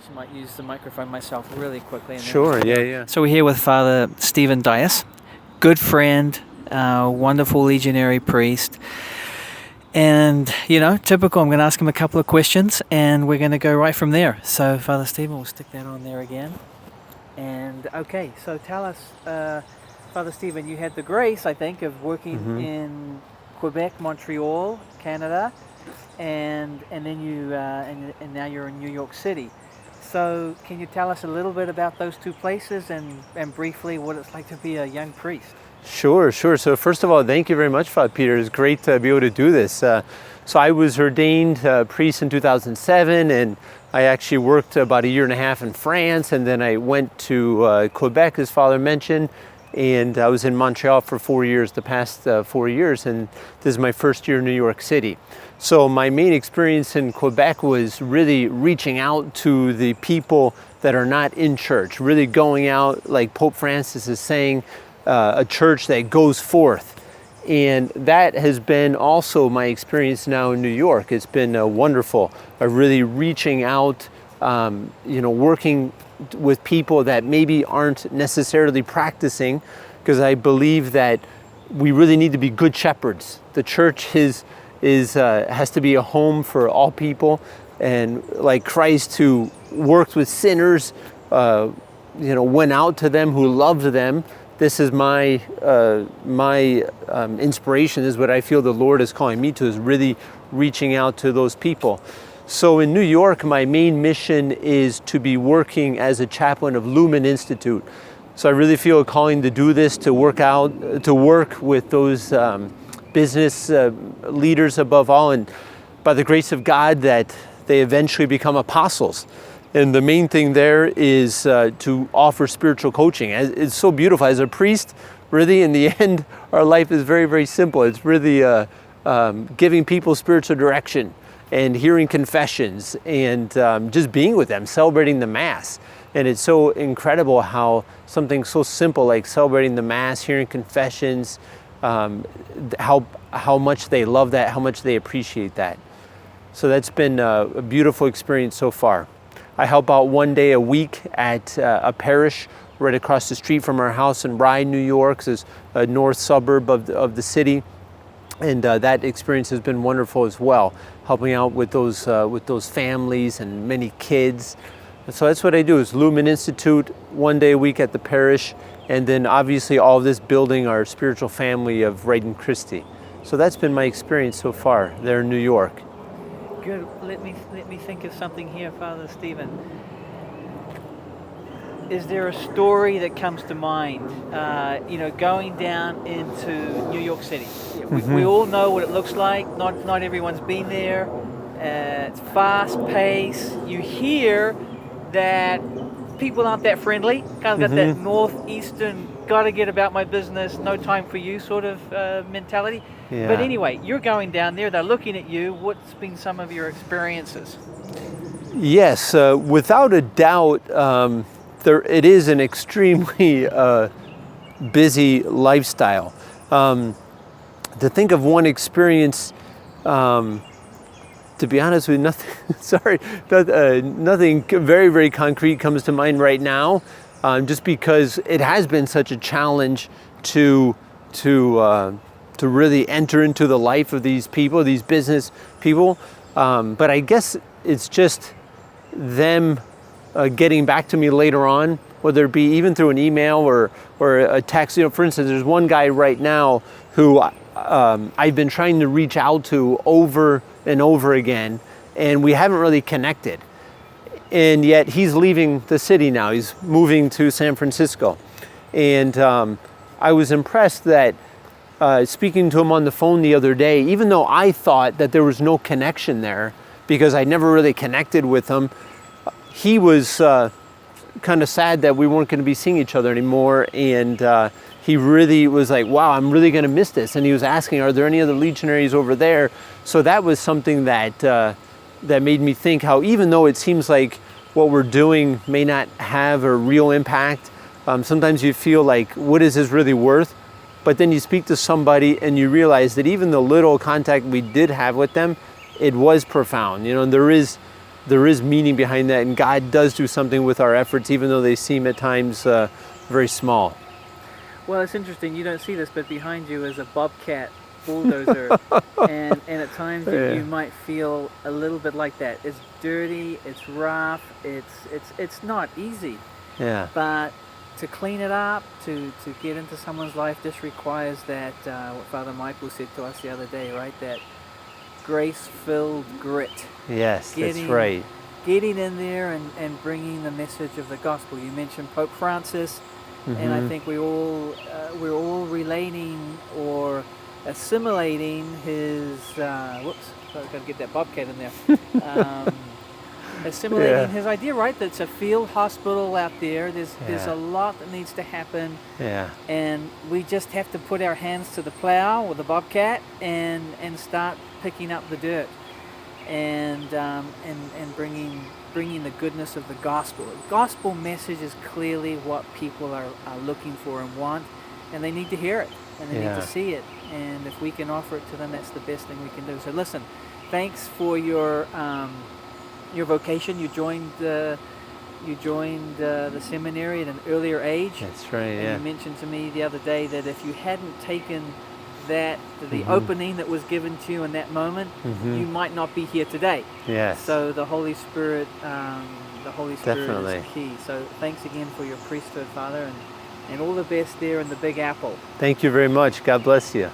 actually might use the microphone myself really quickly. And Sure, yeah. So we're here with Father Stephen Dias, good friend, wonderful legionary priest. And, typical, I'm going to ask him a couple of questions and we're going to go right from there. So, Father Stephen, we'll stick that on there again. And, okay, so tell us, Father Stephen, you had the grace, I think, of working in Quebec, Montreal, Canada, and then you and now you're in New York City. So, can you tell us a little bit about those two places and briefly what it's like to be a young priest? Sure. So first of all, thank you very much, Father Peter. It's great to be able to do this. So I was ordained priest in 2007, and I actually worked about a year and a half in France, and then I went to Quebec, as Father mentioned, and I was in Montreal for 4 years, the past 4 years, and this is my first year in New York City. So my main experience in Quebec was really reaching out to the people that are not in church, really going out, like Pope Francis is saying, a church that goes forth. And that has been also my experience now in New York. It's been wonderful, really reaching out, working with people that maybe aren't necessarily practicing, because I believe that we really need to be good shepherds. The church has to be a home for all people, and like Christ, who worked with sinners, went out to them, who loved them. This is my inspiration. This is what I feel the Lord is calling me to, is really reaching out to those people. So in New York, my main mission is to be working as a chaplain of Lumen Institute. So I really feel a calling to do this, to work with those business leaders above all, and by the grace of God that they eventually become apostles. And the main thing there is to offer spiritual coaching. It's so beautiful. As a priest, really, in the end, our life is very, very simple. It's really giving people spiritual direction and hearing confessions and just being with them, celebrating the Mass. And it's so incredible how something so simple like celebrating the Mass, hearing confessions, how much they love that, how much they appreciate that. So that's been a beautiful experience so far. I help out one day a week at a parish right across the street from our house in Rye, New York. It's a north suburb of the city. And that experience has been wonderful as well, helping out with those families and many kids. And so that's what I do, is Lumen Institute, one day a week at the parish, and then obviously all of this building our spiritual family of Regnum Christi. So that's been my experience so far there in New York. Good. Let me think of something here, Father Stephen. Is there a story that comes to mind? Going down into New York City. We all know what it looks like. Not everyone's been there. It's fast paced. You hear that people aren't that friendly. Kind of got that northeastern, gotta get about my business, no time for you sort of mentality. Yeah. But anyway, you're going down there, they're looking at you. What's been some of your experiences? Yes, without a doubt, it is an extremely busy lifestyle. To think of one experience, to be honest with you, nothing very, very concrete comes to mind right now, just because it has been such a challenge to really enter into the life of these people, these business people. But I guess it's just them getting back to me later on, whether it be even through an email or a text. For instance, there's one guy right now who I've been trying to reach out to over and over again, and we haven't really connected. And yet he's leaving the city now. He's moving to San Francisco. And I was impressed that speaking to him on the phone the other day, even though I thought that there was no connection there because I never really connected with him, he was kind of sad that we weren't going to be seeing each other anymore. And he really was like, wow, I'm really going to miss this. And he was asking, are there any other legionaries over there? So that was something that made me think how, even though it seems like what we're doing may not have a real impact, sometimes you feel like, what is this really worth? But then you speak to somebody and you realize that even the little contact we did have with them, it was profound. And there is there is meaning behind that, and God does do something with our efforts, even though they seem at times very small. Well, it's interesting. You don't see this, but behind you is a bobcat bulldozer, and at times you might feel a little bit like that. It's dirty, it's rough, it's not easy. Yeah. But to clean it up, to get into someone's life, this requires that what Father Michael said to us the other day, right? That grace-filled grit. Yes, that's right. Getting in there and bringing the message of the gospel. You mentioned Pope Francis. And I think we're all relating or assimilating his whoops, sorry, got to get that bobcat in there. Assimilating his idea, right? That's a field hospital out there. There's a lot that needs to happen. Yeah. And we just have to put our hands to the plow or the bobcat and start picking up the dirt and bringing the goodness of the gospel. The gospel message is clearly what people are looking for and want, and they need to hear it, and they need to see it. And if we can offer it to them, that's the best thing we can do. So listen, thanks for your vocation. You joined the seminary at an earlier age. That's right, and you mentioned to me the other day that if you hadn't taken the opening that was given to you in that moment, you might not be here today. Yes. So the Holy Spirit Definitely. is key. So thanks again for your priesthood, Father, and all the best there in the Big Apple. Thank you very much. God bless you.